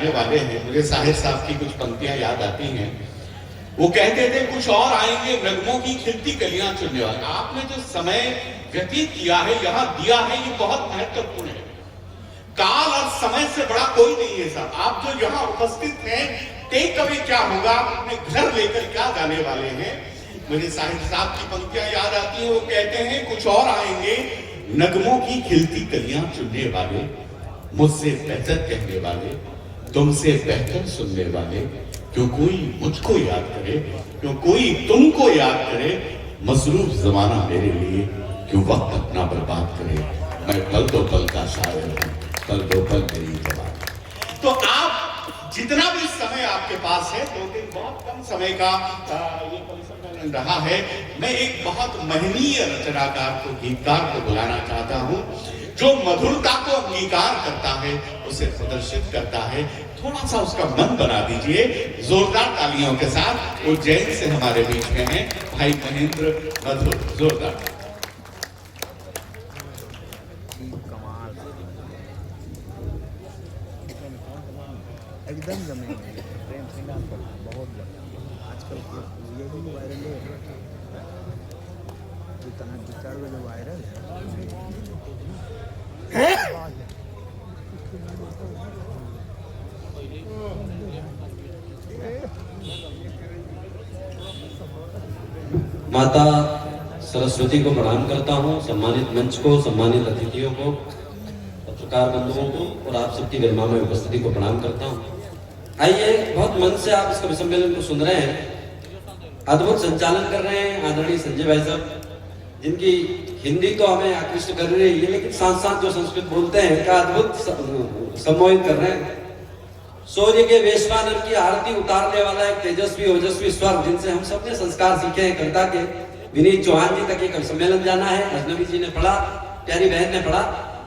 जाने वाले हैं, मुझे साहिर साहब की कुछ पंक्तियां याद आती हैं। वो कहते थे कुछ और आएंगे नगमों की खिलती कलियां चुनने वाले। आपने जो समय व्यतीत किया है, यहाँ दिया है, ये बहुत महत्वपूर्ण है। काल और समय से बड़ा कोई नहीं है साहब। आप जो यहाँ उपस्थित हैं, टेक अवे क्या होगा, आप अपने घर लेकर क्या जाने वाले हैं। मुझे साहिर साहब की पंक्तियां याद आती हैं। वो कहते हैं कुछ और आएंगे नगमों की खिलती कलियां चुनने वाले, मुझसे बेहतर कहने वाले, तुमसे बेहतर सुनने वाले। क्यों कोई मुझको याद करे, क्यों कोई तुमको याद करे, मसरूफ जमाना मेरे लिए क्यों वक्त अपना बर्बाद करे। मैं पल दो पल का शायर हूं, पल दो पल मेरी जवान। तो आप जितना भी समय आपके पास है, 2 दिन बहुत कम समय का ये परिसम्मेलन रहा है। मैं एक बहुत महनीय रचनाकार को, गीतकार को बुलाना चाहता हूं, जो मधुरता को अंगीकार करता है, उसे प्रदर्शित करता है। थोड़ा सा उसका मन बना दीजिए जोरदार तालियों के साथ। उज्जैन से हमारे बीच में हैं भाई महेंद्र मधुर। जोरदार। एकदम जमे प्रेम श्रीनाथ पर बहुत आजकल ये भी वायरल है, जितना 2-4 बजे वायरल है। माता सरस्वती को प्रणाम करता हूँ, सम्मानित मंच को, सम्मानित अतिथियों को, पत्रकार बंधुओं को और आप सबकी गरिमा में उपस्थिति को प्रणाम करता हूँ। आइए, बहुत मन से आप इस कवि सम्मेलन को सुन रहे हैं। अद्भुत संचालन कर रहे हैं आदरणीय संजय भाई साहब, जिनकी हिंदी तो हमें आकृष्ट कर रही है, लेकिन साथ साथ जो संस्कृत बोलते हैं का अद्भुत सम्मोहित कर रहे हैं। सूर्य के वेशवानर की आरती उतारने वाला एक तेजस्वी ओजस्वी स्वर, जिनसे हम सबने संस्कार सीखे हैं करता के, विनीत चौहान जी तक एक सम्मेलन जाना है। अजनबी जी ने पढ़ा, प्यारी बहन ने पढ़ा,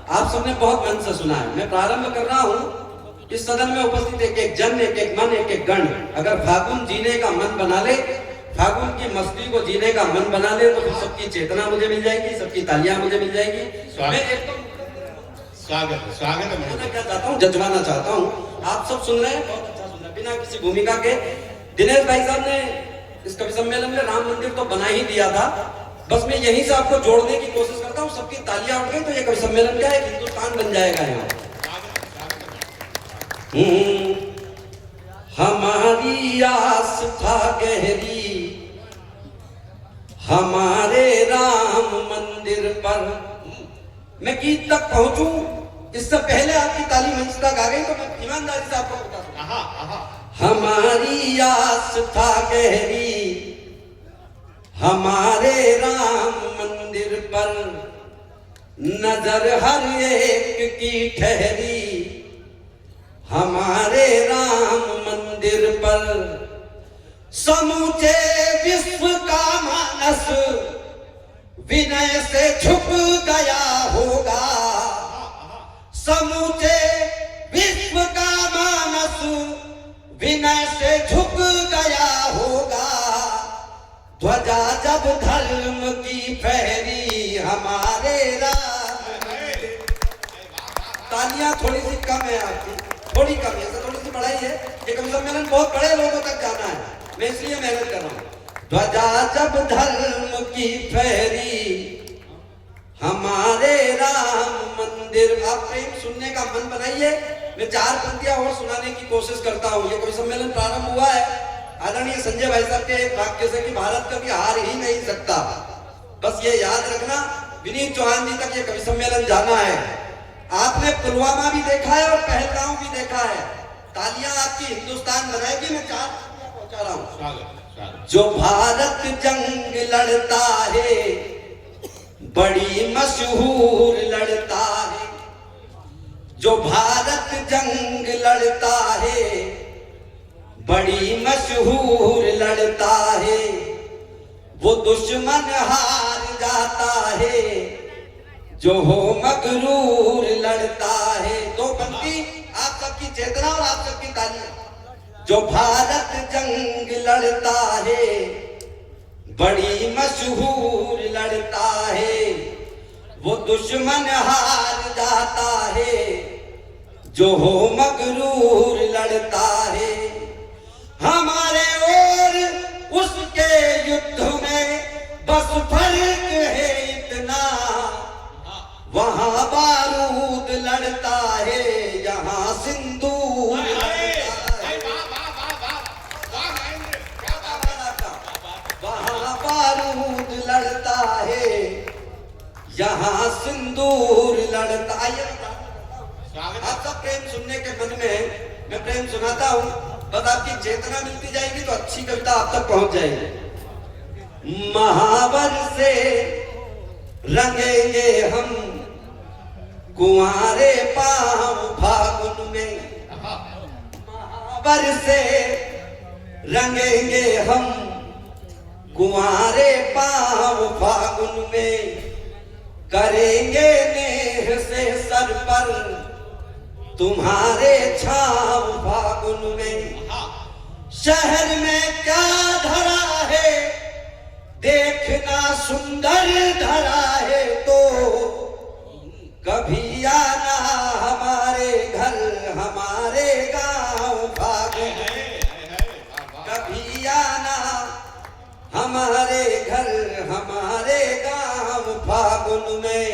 आप सबने बहुत मन से सुना है। मैं प्रारंभ कर रहा हूँ, इस सदन में उपस्थित एक एक जन, एक एक मन, एक एक गण अगर फागुन जीने का मन बना ले, फागुन की मस्ती को जीने का मन बना ले, तो फिर सबकी चेतना मुझे मिल जाएगी, सबकी तालियां मुझे मिल जाएगी। मैं एक तो स्वागत है। मैं क्या चाहता हूँ, जजवाना चाहता हूँ। आप सब सुन रहे हैं, बहुत अच्छा सुन रहे हैं, बिना किसी भूमिका के। दिनेश भाई साहब ने इस कवि सम्मेलन में राम मंदिर तो बना ही दिया था, बस मैं यहीं से आपको जोड़ने की कोशिश करता हूँ। सबकी तालियां उठ गई तो ये कवि सम्मेलन का एक हिंदुस्तान बन जाएगा यहाँ। हमारी आस था गहरी हमारे राम मंदिर पर। मैं गीत तक पहुंचूं इससे पहले आपकी ताली मंच तक आ गई, तो मैं ईमानदारी से आपको बता दूं। हमारी आस था गहरी हमारे राम मंदिर पर, नजर हर एक की ठहरी हमारे राम मंदिर पर। समूचे विश्व का मानस विनय से झुक गया होगा। समूचे विश्व का मानस विनय से झुक गया होगा। ध्वजा जब धर्म की फहरी हमारे राम। तालियां थोड़ी सी कम है आपकी, थोड़ी कम है, थोड़ी सी बढ़ाई है। ये कवि सम्मेलन बहुत बड़े लोगों तक जाना है, मैं इसलिए मेहनत कर रहा हूँ। ध्वजा जब धर्म की फहरी हमारे राम मंदिर। आप प्रेम सुनने का मन बनाइए, मैं 4 पंक्तियां और सुनाने की कोशिश करता हूँ। ये कवि सम्मेलन प्रारंभ हुआ है आदरणीय संजय भाई साहब के एक वाक्य से कि भारत कभी हार ही नहीं सकता। बस ये याद रखना, विनीत चौहान जी तक ये कवि सम्मेलन जाना है। आपने पुलवामा भी देखा है और पहलगांव भी देखा है। तालियां आपकी हिंदुस्तान बनाएगी। मैं 4 पहुंचा रहा हूं। जो भारत जंग लड़ता है बड़ी मशहूर लड़ता है। जो भारत जंग लड़ता है बड़ी मशहूर लड़ता है। वो दुश्मन हार जाता है जो हो मगरूर लड़ता है। 2 पंक्ति, आप सबकी चेतना और आप सबकी तालियां। जो भारत जंग लड़ता है बड़ी मशहूर लड़ता है। वो दुश्मन हार जाता है जो हो मगरूर लड़ता है हमारे और उसके युद्ध में बस फर्क है इतना, वहां बारूद लड़ता है यहाँ सिंदूर लड़ता है। वहां बारूद लड़ता है यहाँ सिंदूर लड़ता है। आप सब प्रेम सुनने के मन में मैं प्रेम सुनाता हूँ, बस आपकी चेतना मिलती जाएगी तो अच्छी कविता आप तक पहुंच जाएगी। महावर से रंगेंगे हम कुंवारे पांव फागुन में, महावर से रंगेंगे हम कुंवारे पांव फागुन में, करेंगे नेह से सर पर तुम्हारे छाव फागुन में। शहर में क्या धरा है देखना सुंदर धरा है, तो कभी आना हमारे घर हमारे गांव फागुन में, कभी आना हमारे घर हमारे गांव फागुन में।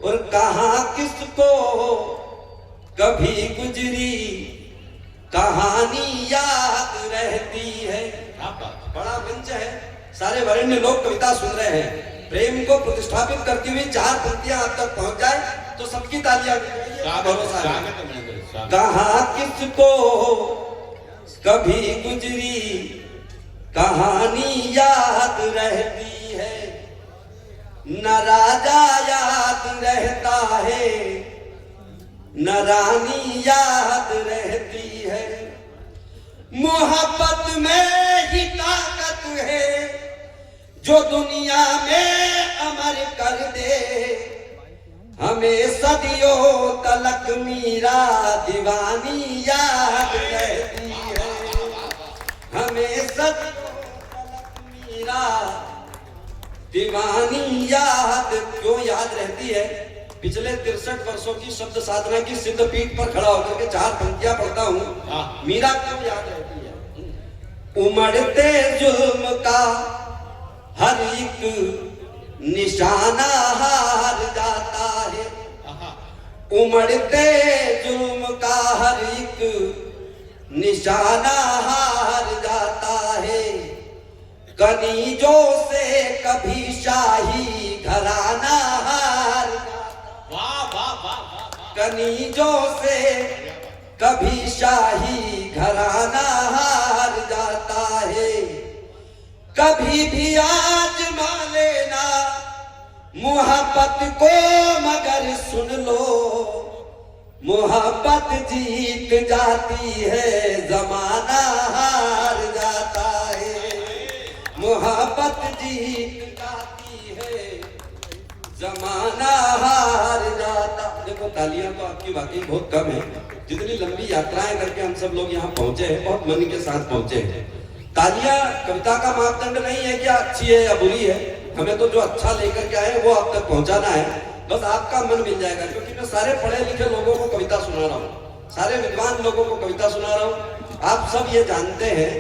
और कहाँ किसको कभी गुजरी कहानी याद रहती है। बड़ा मंच है, सारे वरेण्य लोग कविता सुन रहे हैं। प्रेम को प्रतिष्ठापित करती हुई 4 पंक्तियां आप तक पहुंच जाए तो सबकी तालियां भरोसा है। कहाँ किसको कभी गुजरी कहानी याद रहती है, न राजा याद रहता है न रानी याद रहती है। मोहब्बत में ही ताकत है जो दुनिया में अमर कर दे, हमें सदियों तलक मीरा दीवानी याद रहती है, हमें सदियों तलक मीरा दीवानी याद क्यों याद रहती है। पिछले 63 वर्षों की शब्द साधना की सिद्ध पीठ पर खड़ा होकर के 4 पंक्तियां पढ़ता हूँ। मीरा क्यों याद रहती है। उमड़ते जुल्म का हर एक निशाना हार जाता है, उमड़ते जुल्म का हर एक निशाना हार जाता है। कनीजों से कभी शाही घराना हार, कनीजों से कभी शाही घराना हार जाता है। कभी भी आजमा लेना मोहब्बत को मगर सुन लो, मोहब्बत जीत जाती है जमाना हार जाता है, मोहब्बत जीत जाती है जमाना हार जाता। देखो तालियां तो आपकी वाकई बहुत कम है, जितनी लंबी यात्राएं करके हम सब लोग यहाँ पहुंचे हैं बहुत मन के साथ पहुंचे हैं। तालियां कविता का मापदंड नहीं है क्या अच्छी है या बुरी है, हमें तो जो अच्छा लेकर के आए वो आप तक पहुंचाना है, बस आपका मन मिल जाएगा। क्योंकि मैं सारे पढ़े लिखे लोगों को कविता सुना रहा हूँ, सारे विद्वान लोगों को कविता सुना रहा हूँ। आप सब ये जानते हैं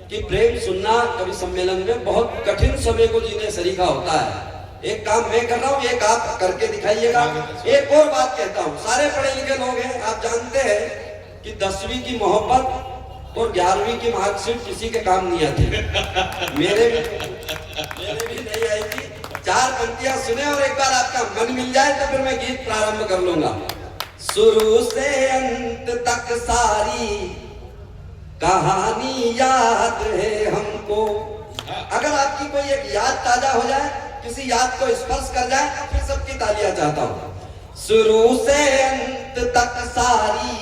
कि प्रेम सुनना कवि सम्मेलन में बहुत कठिन समय को जीने सरीखा होता है। एक काम मैं कर रहा हूँ, एक आप करके दिखाइएगा। एक और बात कहता हूँ, सारे पढ़े लिखे लोग हैं, आप जानते हैं कि 10वीं की मोहब्बत और 11वीं की मार्कशीट किसी के काम नहीं आती। मेरे भी नहीं आई थी। 4 पंक्तियां सुने और एक बार आपका मन मिल जाए तो फिर मैं गीत प्रारंभ कर लूंगा। शुरू से अंत तक सारी कहानी याद है हमको। अगर आपकी कोई एक याद ताजा हो जाए, किसी याद को स्पर्श कर जाए तो फिर सबकी तालियां चाहता हूं। शुरू से अंत तक सारी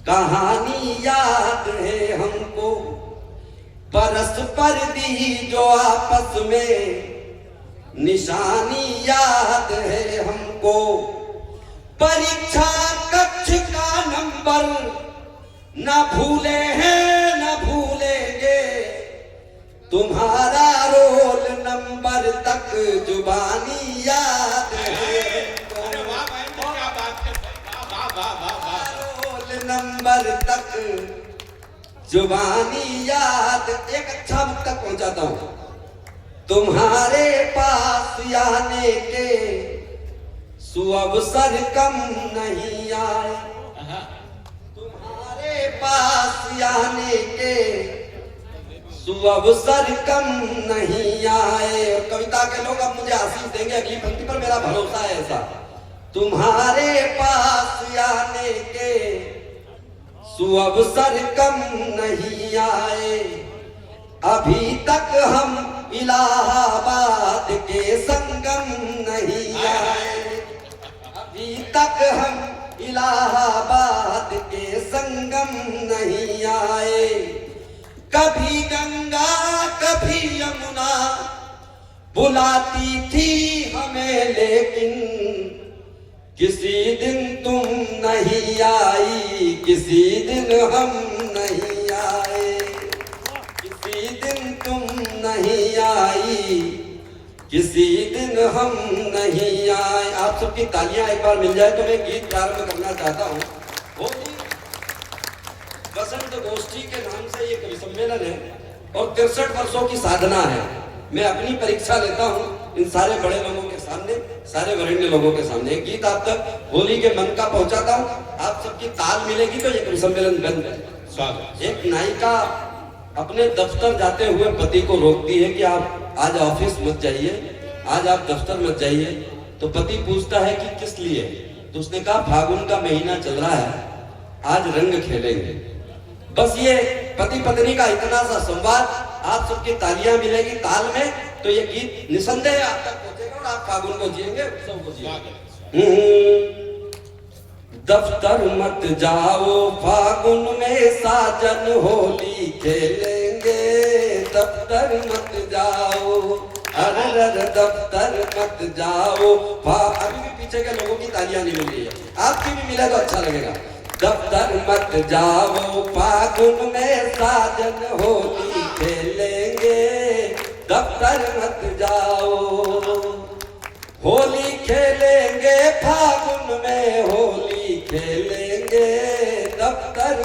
कहानी याद है हमको, परस्पर दी जो आपस में निशानी याद है हमको। परीक्षा कक्ष का नंबर ना भूले हैं ना भूलेंगे, तुम्हारा रोल नंबर तक जुबानी याद है। वाह वाह वाह। रोल नंबर तक जुबानी याद, एक अच्छा मुक्त तक पहुंचाता हूं। तुम्हारे पास आने के सुअवसर कम नहीं आए, तुम्हारे पास आने के सुअवसर कम नहीं आए। और कविता के लोग अब मुझे आशीष देंगे अगली पंक्ति पर, मेरा भरोसा है ऐसा। तुम्हारे पास आने के सुअवसर कम नहीं आए, अभी तक हम इलाहाबाद के संगम नहीं आए, अभी तक हम इलाहाबाद के संगम नहीं आए। कभी गंगा कभी यमुना बुलाती थी हमें, लेकिन किसी दिन तुम नहीं आई, किसी दिन हम नहीं आए, किसी दिन तुम नहीं आई, किसी दिन हम नहीं आए। आप सबकी तालियां एक बार मिल जाए तो मैं गीत प्रारंभ करना चाहता हूँ। होली वसंत गोष्ठी के नाम से ये कवि सम्मेलन है और 63 वर्षों की साधना है। मैं अपनी परीक्षा लेता हूँ इन सारे बड़े लोगों के सामने, सारे वरेण्य लोगों के सामने। एक गीत आप तक होली के मन का पहुंचाता हूँ, आप सबकी ताल मिलेगी तो ये कवि सम्मेलन बंद है। स्वागत। एक नायिका अपने दफ्तर जाते हुए पति को रोकती है कि आप आज ऑफिस मत जाइए, आज आप दफ्तर मत जाइए। तो पति पूछता है कि किस लिए? तो उसने कहा फागुन का महीना चल रहा है, आज रंग खेलेंगे। बस ये पति पत्नी का इतना सा संवाद, आप सबकी तालियां मिलेगी ताल में तो ये गीत निसंदेह आप तक पहुंचेगा और आप फागुन को जिएंगे, उत्सव को जिएंगे। दफ्तर मत जाओ फागुन में साजन होली खेलेंगे, दफ्तर मत जाओ, अरे दफ्तर मत जाओ। अभी भी पीछे के लोगों की तालियां नहीं मिल रही है, आपकी भी मिले तो अच्छा लगेगा। दफ्तर मत जाओ फागुन में साजन होली खेलेंगे, दफ्तर मत जाओ, होली खेलेंगे फागुन में, होली खेलेंगे दफ्तर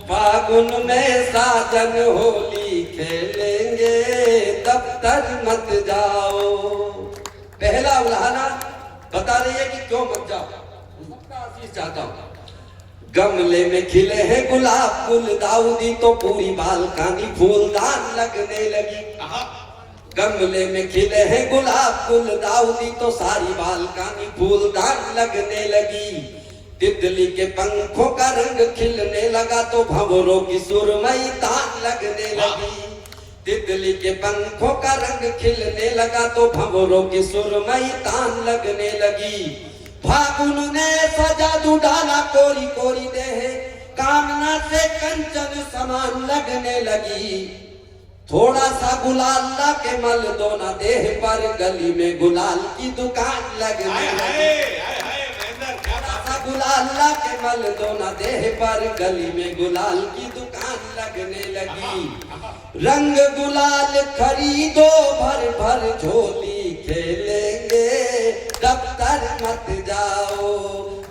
फागुन में साजन होली खेलेंगे, दफ्तर मत जाओ। पहला उल्हाना बता रही है कि क्यों मत जाओ, सबका आशीष चाहता हूं। गमले में खिले हैं गुलाब गुलदाउदी तो पूरी बालकनी फूलदान लगने लगी। गमले में खिले हैं गुलाब गुलदाउदी तो सारी बालकनी फूलदान लगने लगी। तितली के पंखों का रंग खिलने लगा तो भंवरों की सुरमई तान लगने लगी। तितली के पंखों का रंग खिलने लगा तो भंवरों की सुरमई तान लगने लगी। फागुन ने सजा दू डाला कोरी कोरी देह, कामना से कंचन समान लगने लगी। थोड़ा सा गुलाल ला के मल दो ना देह पर, गली में गुलाल की दुकान लगने लगी। थोड़ा सा गुलाल ला के मल दो ना देह पर, गली में गुलाल की दुकान लगने लगी। रंग गुलाल खरीदो भर भर झोली खेलेंगे, दफ्तर मत जाओ,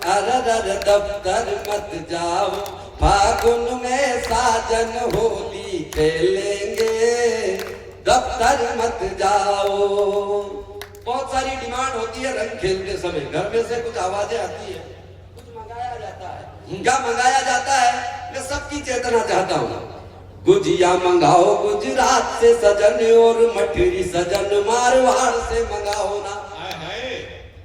अरर दफ्तर मत जाओ। फागुन में साजन होली खेलेंगे, दफ्तर मत जाओ। बहुत सारी डिमांड होती है रंग खेलते समय, घर में से कुछ आवाजें आती है, कुछ मंगाया जाता है। क्या मंगाया जाता है? मैं सबकी चेतना चाहता हूँ। गुजिया मंगाओ गुजरात से सजन, और मठरी सजन मारवाड़ से मंगाओ ना।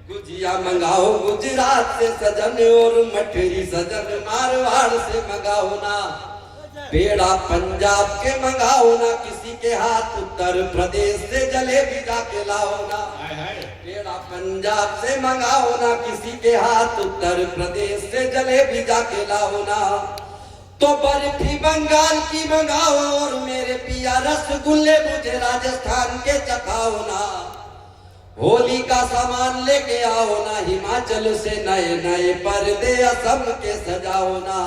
गुजिया मंगाओ गुजरात से सजन, और मठरी सजन मारवाड़ से मंगाओ ना। पेड़ा पंजाब के मंगाओ ना, किसी के हाथ उत्तर प्रदेश से जलेबी जाके लाओ ना। पेड़ा पंजाब से मंगाओ ना, किसी के हाथ उत्तर प्रदेश से जलेबी जाके लाओ ना। तो बर्फी बंगाल की मंगाओ, और मेरे पिया रसगुल्ले मुझे राजस्थान के चखाओ ना। होली का सामान लेके आओ ना, हिमाचल से नए नए पर्दे असम के सजाओ ना।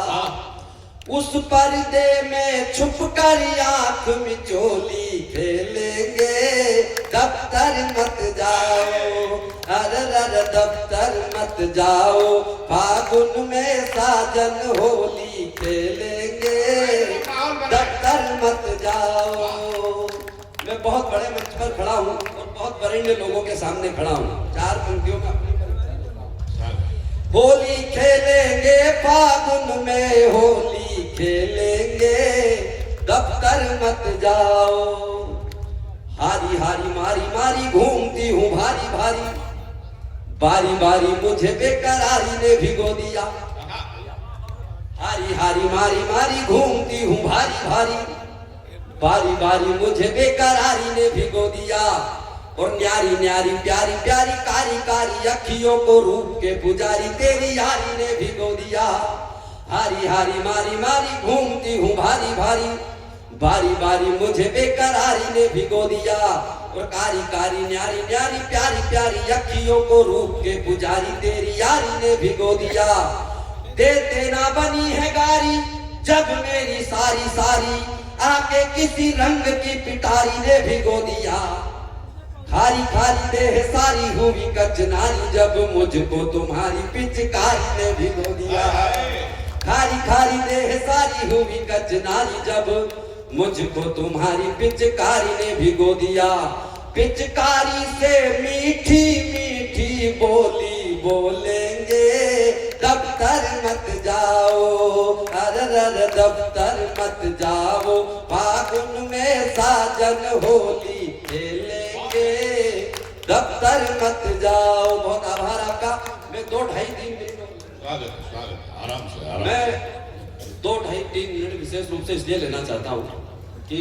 उस पर्दे में छुप कर आंख मिचोली खेलेंगे, दफ्तर मत जाओ, अरे दफ्तर मत जाओ, फागुन में साजन होली खेलेंगे, दफ्तर मत जाओ। मैं बहुत बड़े मंच पर खड़ा हूँ और बहुत वरीण लोगों के सामने खड़ा हूँ, 4 पंक्तियों में अपनी परीक्षा देता हूँ। होली खेलेंगे फागुन में, होली खेलेंगे, दफ्तर मत जाओ। हारी हारी मारी मारी घूमती हूँ भारी भारी, बारी बारी मुझे बेकरारी ने भिगो दिया। हारी हारी मारी मारी घूमती हूँ भारी भारी, बारी बारी मुझे बेकरारी ने भिगो दिया। और न्यारी न्यारी प्यारी प्यारी कारी कारी अखियों को रूप के पुजारी तेरी यारी ने भिगो दिया। हारी हारी मारी मारी घूमती हूँ भारी भारी, बारी बारी मुझे बेकरारी ने भिगो दिया। और कारी कारी न्यारी न्यारी प्यारी प्यारी अखियों को रूप के पुजारी तेरी यारी ने भिगो दिया। देते ना बनी है गारी जब मेरी सारी सारी, आके किसी रंग की पिटारी ने भिगो दिया। खारी खारी देह सारी हुई कचनारी, जब मुझको तुम्हारी पिचकारी ने भिगो दिया। खारी खारी देह सारी हुई कचनारी, जब मुझको तुम्हारी पिचकारी ने भिगो दिया। पिचकारी से मीठी मीठी बोली बोलेंगे, दफ्तर मत जाओ, अरे दफ्तर मत जाओ, फागुन में साजन होली खेलेंगे, दफ्तर मत जाओ। बहुत आभार आपका। मैं 2-2.5-3 मिनट आराम से मैं 2-2.5-3 मिनट विशेष रूप से इसलिए लेना चाहता हूँ कि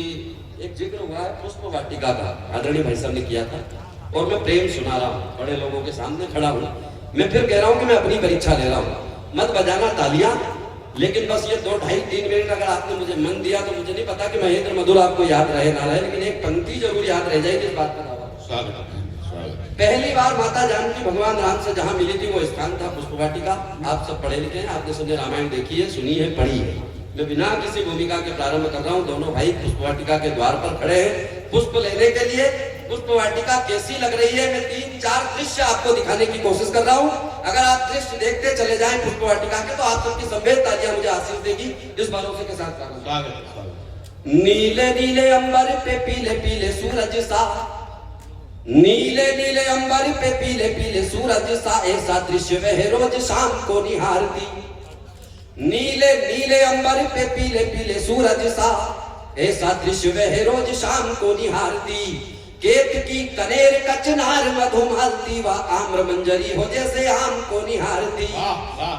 एक जिक्र हुआ है पुष्प वाटिका का, आदरणीय भाई साहब ने किया था, और मैं प्रेम सुना रहा हूँ, बड़े लोगों के सामने खड़ा हूँ। मैं फिर कह रहा हूँ कि मैं अपनी परीक्षा ले रहा हूँ, मत बजाना तालियां, लेकिन बस ये 2-2.5-3 मिनट अगर आपने मुझे मन दिया तो मुझे नहीं पता कि महेंद्र मधुर आपको याद रहे ना रहे, लेकिन एक पंक्ति जरूर याद रह जाएगी इस बात पर। पहली बार माता जानकी भगवान राम से जहाँ मिली थी वो स्थान था पुष्प वाटिका। आप सब पढ़े लिखे हैं, आपने सबने रामायण देखी है, सुनी है, पढ़ी है। मैं बिना किसी भूमिका के प्रारंभ कर रहा हूँ। दोनों भाई पुष्प वाटिका के द्वार पर खड़े हैं पुष्प लेने के लिए। पुष्प वाटिका कैसी लग रही है, मैं 3-4 दृश्य आपको दिखाने की कोशिश कर रहा हूँ। अगर आप दृश्य देखते चले जाएं पुष्प वाटिका के, तो आप सबकी संवेद तालियां मुझे आशीष देगी, इस भरोसे के साथ। नीले नीले अंबर पे पीले पीले सूरज सा, नीले नीले अंबर पे पीले पीले सूरज सा, ऐसा दृश्य वह रोज शाम को निहारती। नीले नीले अंबर पे पीले पीले सूरज सा, ऐसा दृश्य वह रोज शाम को निहारती। केत की कनेर कचनार मधुमालती, व आम्र मंजरी हो जैसे आम को निहारती।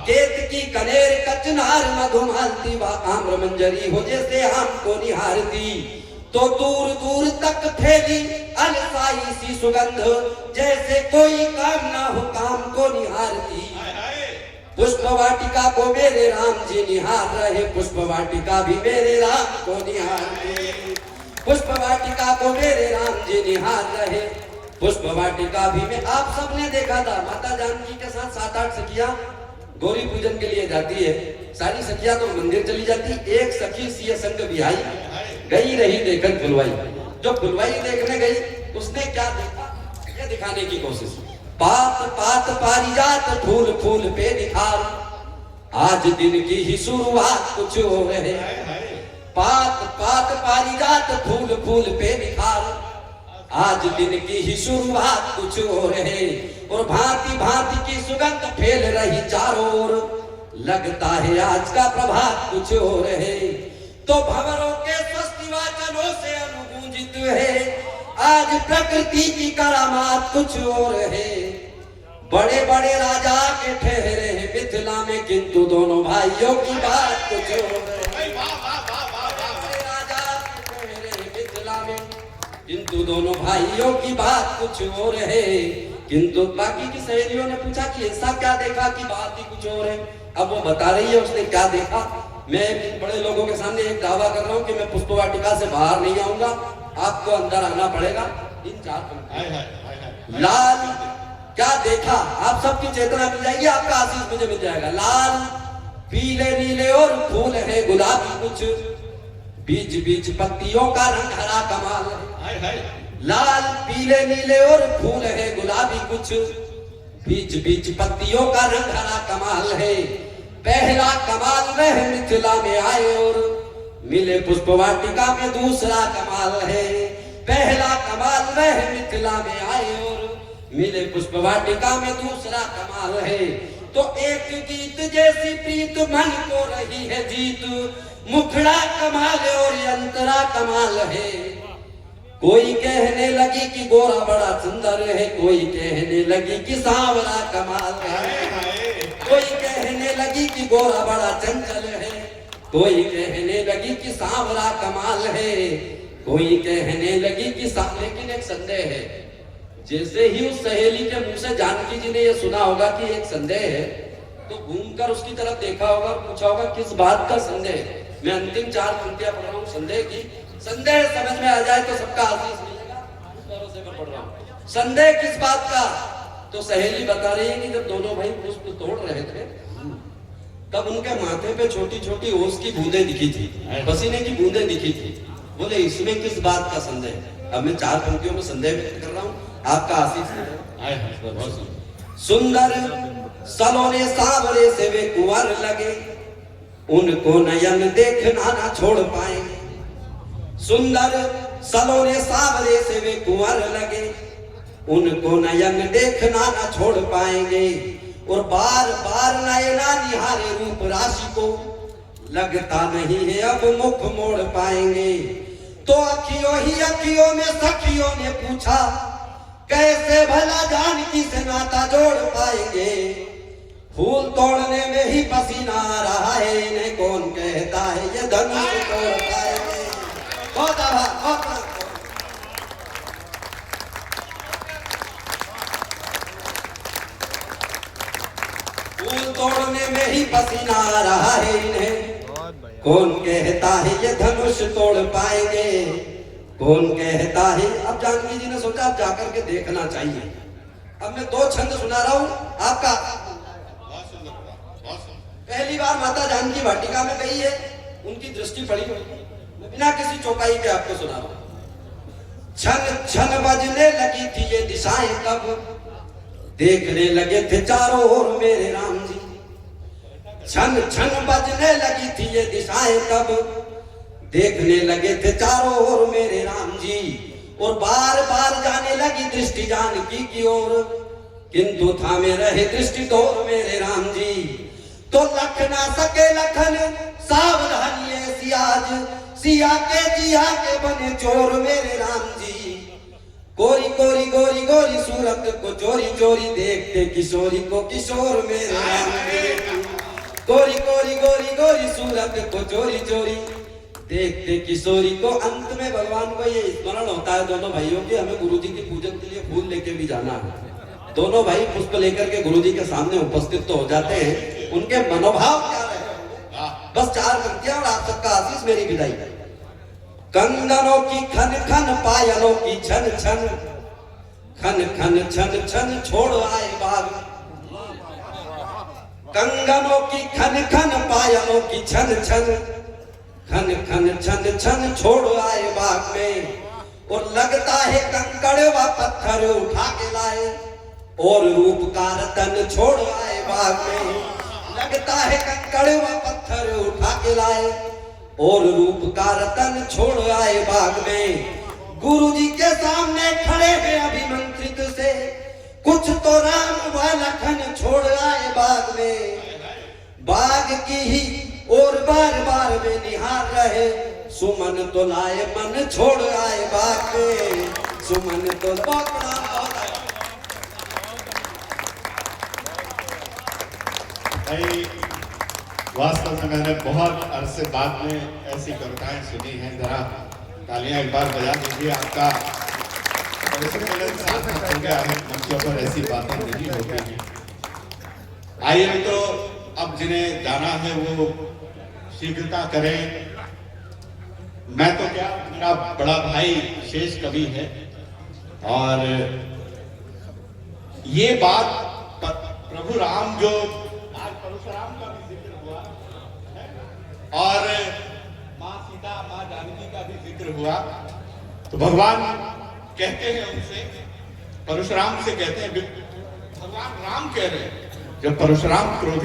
केत की कनेर कचनार मधुमालती, व आम्र मंजरी हो जैसे आम को निहारती। तो दूर दूर तक फैली अलसाई सी सुगंध, जैसे कोई काम ना हो काम को निहारती। पुष्प वाटिका को मेरे राम जी निहार रहे, पुष्प वाटिका भी मेरे राम को निहारती। पुष्प वाटिका को मेरे राम जी निहार रहे, पुष्प वाटिका भी में। आप सबने देखा था माता जानकी के साथ 7-8 सखियां गौरी पूजन के लिए जाती है। सारी सखियां तो मंदिर चली जाती, एक सखी सिय संग बिहाई, गई रही देखन फुलवाई। जो फुलवाई देखने गई उसने क्या देखा ये दिखाने की कोशिश। पात पात पारिजात फूल फूल पे निखार, आज दिन की ही शुरुआत कुछ हो रहे। पात पात पारिजात फूल फूल पे निखार, आज दिन की ही शुरुआत कुछ हो रहे। और भांति भांति की सुगंध फैल रही चारों ओर, लगता है आज का प्रभात कुछ हो रहे। तो भंवरों के स्वस्ति वाचनों से अनुगूंजित है, आज प्रकृति की करामात कुछ और है। बड़े बड़े राजा के ठहरे हैं मिथिला में, किंतु दोनों भाइयों की बात कुछ और है। राजा के ठहरे हैं मिथिला में, किंतु दोनों भाइयों की बात कुछ और है। किंतु बाकी की सहेलियों ने पूछा कि ऐसा क्या देखा कि बात ही कुछ और है। अब वो बता रही है उसने क्या देखा। मैं बड़े लोगों के सामने एक दावा कर रहा हूँ कि मैं पुष्प वाटिका से बाहर नहीं आऊंगा, आपको अंदर आना पड़ेगा। इन 4 पंक्ति लाल क्या देखा, आप सबकी चेतना मिल जाएगी, आपका आशीष मुझे मिल जाएगा। लाल पीले नीले और फूल है गुलाबी कुछ, बीच बीच पत्तियों का रंग हरा कमाल है। हाय हाय। लाल पीले नीले और फूल है गुलाबी कुछ, बीच बीच पत्तियों का रंग हरा कमाल है। पहला कमाल वह मिथिला में आए और मिले पुष्प वाटिका में दूसरा कमाल है। पहला कमाल वह मिथिला में आए और मिले पुष्प वाटिका में दूसरा कमाल है। तो एक गीत जैसी प्रीत मन को रही है जीत, मुखड़ा कमाल और यंत्रा कमाल है। कोई कहने लगी कि गोरा बड़ा सुंदर है, कोई कहने लगी कि सांवरा कमाल है, कोई कहने लगी कि गोरा बड़ा चंचल है, कोई कहने लगी कि सांवरा कमाल है, कोई कहने लगी कि लेकिन एक संदेह है। जैसे ही उस सहेली के मुंह से जानकी जी ने यह सुना होगा कि एक संदेह है, तो घूमकर उसकी तरफ देखा होगा और पूछा होगा किस बात का संदेह। मैं अंतिम 4 पंक्तियां पढ़ रहा हूँ संदेह की, संदेह समझ में आ जाए तो सबका आशीष मिलेगा, उस भरोसे पर पढ़ रहा हूँ। संदेह किस बात का? तो सहेली बता रही है कि जब दोनों भाई पुष्प तोड़ रहे थे तब उनके माथे पे छोटी छोटी ओस की बूंदें दिखी थी, पसीने की बूंदें दिखी थी। बोले इसमें किस बात का संदेह? अब मैं 4 पंक्तियों में संदेह व्यक्त कर रहा हूँ, आपका आशीष। सुंदर सलोने सावरे से वे कुंवर लगे, उनको नयन देखना ना छोड़ पाएंगे। सुंदर सलोने सावरे से वे कुंवर लगे, उनको नयन देखना ना छोड़ पाएंगे। और बार बार नयना निहारे रूप राशि को, लगता नहीं है अब मुख मोड़ पाएंगे। तो अखियों ही अखियों में सखियों ने पूछा, कैसे भला जानकी से नाता जोड़ पाएंगे। फूल तोड़ने में ही पसीना आ रहा है, इन्हें कौन कहता है ये धनुष तोड़ पाएंगे। बहुत आभार, बहुत आभार। फूल तोड़ने में ही पसीना आ रहा है, इन्हें कौन कहता है ये धनुष तोड़ पाएंगे, कौन कहता है। अब जानकी जी ने सोचा अब जाकर के देखना चाहिए। अब मैं 2 छंद सुना रहा हूं आपका। पहली बार माता जानकी वाटिका में गई है, उनकी दृष्टि पड़ी हुई, मैं बिना किसी चौपाई के आपको सुना रहा हूं। छन छन बजने लगी थी ये दिशाएं तब, देखने लगे थे चारों ओर मेरे राम जी। छन छन बजने लगी थी ये दिशाएं तब, देखने लगे थे चारों ओर मेरे राम जी। और बार बार जाने लगी दृष्टि जानकी की ओर, किंतु थामे रहे दृष्टि तोर मेरे राम जी। तो लख ना सके लखन सावधानी ऐसी आज, सिया के जिया के बने चोर मेरे राम जी। कोरी कोरी गोरी गोरी सूरत को चोरी चोरी देखते किशोरी को किशोर मेरे राम जी। कोरी कोरी गोरी गोरी सूरत को चोरी चोरी देखते किशोरी को। अंत में भगवान को ये स्मरण होता है दोनों भाइयों के, हमें गुरुजी की पूजन के लिए फूल लेके भी जाना है। दोनों भाई पुष्प लेकर के गुरुजी के सामने उपस्थित तो हो जाते हैं, उनके मनोभाव क्या रहे। बस 4 पंक्तियां और आप सबका आशीष, मेरी विदाई। कंगनों की खन खन पायलों की छन छन, खन खन छन छन छोड़ आए बाग। कंगनों की खन खन पायलों की छन छन, खन खन छन छन छोड़ आए बाग में। और लगता है कंकड़ व पत्थर उठा के लाए, और रूप का रतन छोड़ आए बाग में। लगता है कंकड़ व पत्थर उठा के लाए, और रूप का रतन छोड़ आए बाग में। गुरुजी के सामने खड़े हैं अभिमंत्रित से, कुछ तो राम व लखन छोड़ आए बाग में। बाग की ही और बार बार वे निहार रहे, सुमन तो लाए मन छोड़ आए बाग में। सुमन तो भाई वास्तव में मैंने बहुत अरसे बाद में ऐसी कविताएं सुनी हैं। जरा तालियां एक बार बजा दीजिए। आपका मंचों पर ऐसी बातें नहीं होती हैं। आइए तो अब जिन्हें जाना है वो शीघ्रता करें। मैं तो क्या, मेरा बड़ा भाई शेष कवि है, और ये बात प्रभु राम जो आज परशुराम का भी जिक्र हुआ, और माँ सीता, माँ जानकी का भी जिक्र हुआ। तो भगवान कहते हैं उनसे, परशुराम से कहते हैं, भगवान राम कह रहे हैं, जब परशुराम क्रोधित